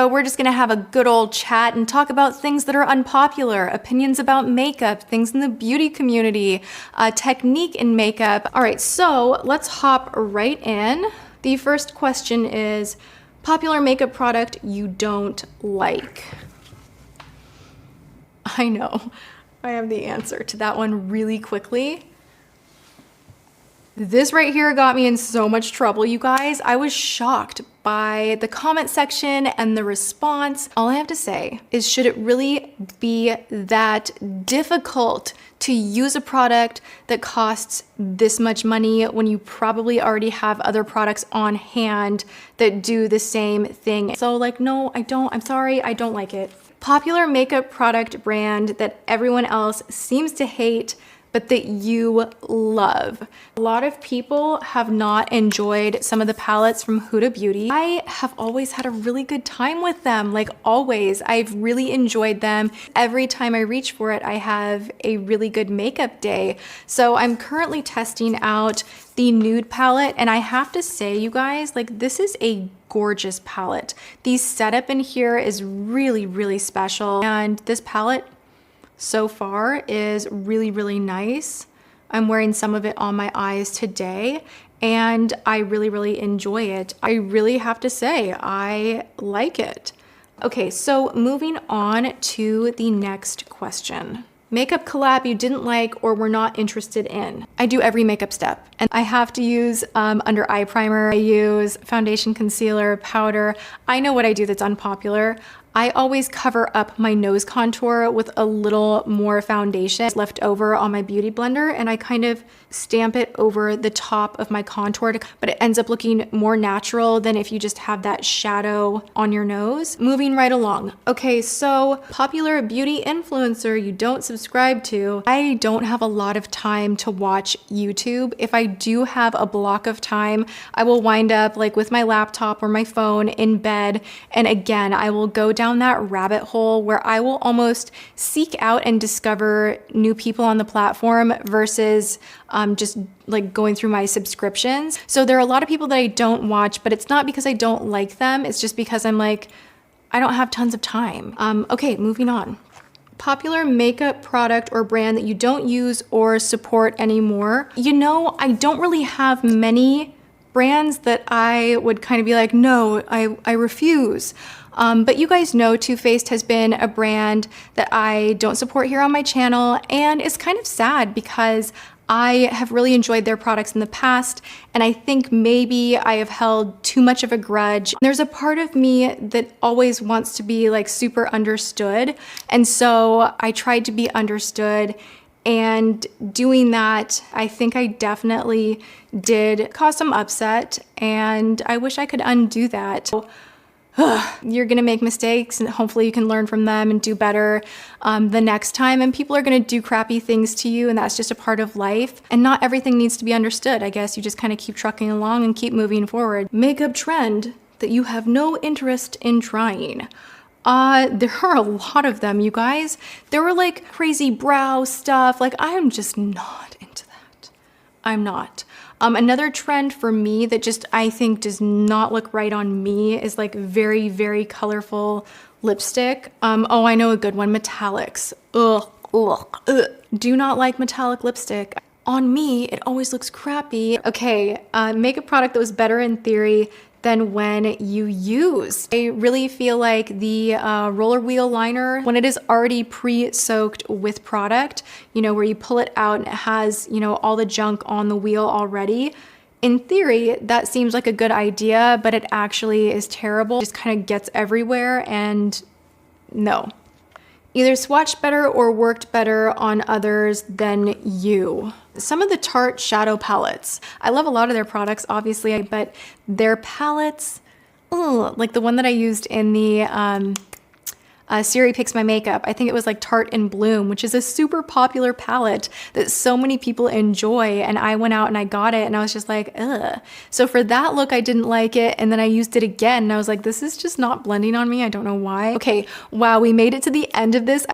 So we're just gonna have a good old chat and talk about things that are unpopular, opinions about makeup, things in the beauty community, technique in makeup. All right, so let's hop right in. The first question is, popular makeup product you don't like? I know, I have the answer to that one really quickly. This right here got me in so much trouble, you guys. I was shocked by the comment section and the response. All I have to say is, should it really be that difficult to use a product that costs this much money when you probably already have other products on hand that do the same thing? So like, no, I don't. I'm sorry, I don't like it. Popular makeup product brand that everyone else seems to hate, but that you love. A lot of people have not enjoyed some of the palettes from Huda Beauty. I have always had a really good time with them, like always. I've really enjoyed them. Every time I reach for it, I have a really good makeup day. So I'm currently testing out the nude palette, and I have to say, you guys, like, this is a gorgeous palette. The setup in here is really, really special, and this palette so far is really, really nice. I'm wearing some of it on my eyes today, and I really, really enjoy it. I really have to say, I like it. Okay, so moving on to the next question. Makeup collab you didn't like or were not interested in. I do every makeup step, and I have to use under eye primer. I use foundation, concealer, powder. I know what I do that's unpopular. I always cover up my nose contour with a little more foundation left over on my beauty blender, and I kind of stamp it over the top of my contour, but it ends up looking more natural than if you just have that shadow on your nose. Moving right along. Okay, so popular beauty influencer you don't subscribe to. I don't have a lot of time to watch YouTube. If I do have a block of time, I will wind up like with my laptop or my phone in bed, and again, I will go down that rabbit hole where I will almost seek out and discover new people on the platform versus just like going through my subscriptions. So there are a lot of people that I don't watch, but it's not because I don't like them. It's just because I'm like, I don't have tons of time. Okay, moving on. Popular makeup product or brand that you don't use or support anymore. You know, I don't really have many brands that I would kind of be like, no, I refuse. But you guys know Too Faced has been a brand that I don't support here on my channel, and it's kind of sad because I have really enjoyed their products in the past, and I think maybe I have held too much of a grudge. There's a part of me that always wants to be like super understood, and so I tried to be understood, and doing that, I think I definitely did cause some upset, and I wish I could undo that. You're gonna make mistakes, and hopefully you can learn from them and do better the next time, and people are gonna do crappy things to you, and that's just a part of life, and not everything needs to be understood. I guess you just kind of keep trucking along and keep moving forward. Makeup trend that you have no interest in trying. There are a lot of them, you guys. There were like crazy brow stuff. Like, I'm just not into that. I'm not. Another trend for me that just I think does not look right on me is like very, very colorful lipstick. Oh, I know a good one, metallics. Ugh, ugh, ugh. Do not like metallic lipstick. On me, it always looks crappy. Okay, makeup product that was better in theory than when you use. I really feel like the roller wheel liner, when it is already pre-soaked with product, you know, where you pull it out and it has, you know, all the junk on the wheel already. In theory, that seems like a good idea, but it actually is terrible. It just kind of gets everywhere, and no. Either swatched better or worked better on others than you. Some of the Tarte shadow palettes. I love a lot of their products, obviously, but their palettes, like the one that I used in the Siri Picks My Makeup. I think it was like Tarte in Bloom, which is a super popular palette that so many people enjoy. And I went out and I got it and I was just like, ugh. So for that look, I didn't like it. And then I used it again and I was like, this is just not blending on me. I don't know why. Okay, wow, we made it to the end of this.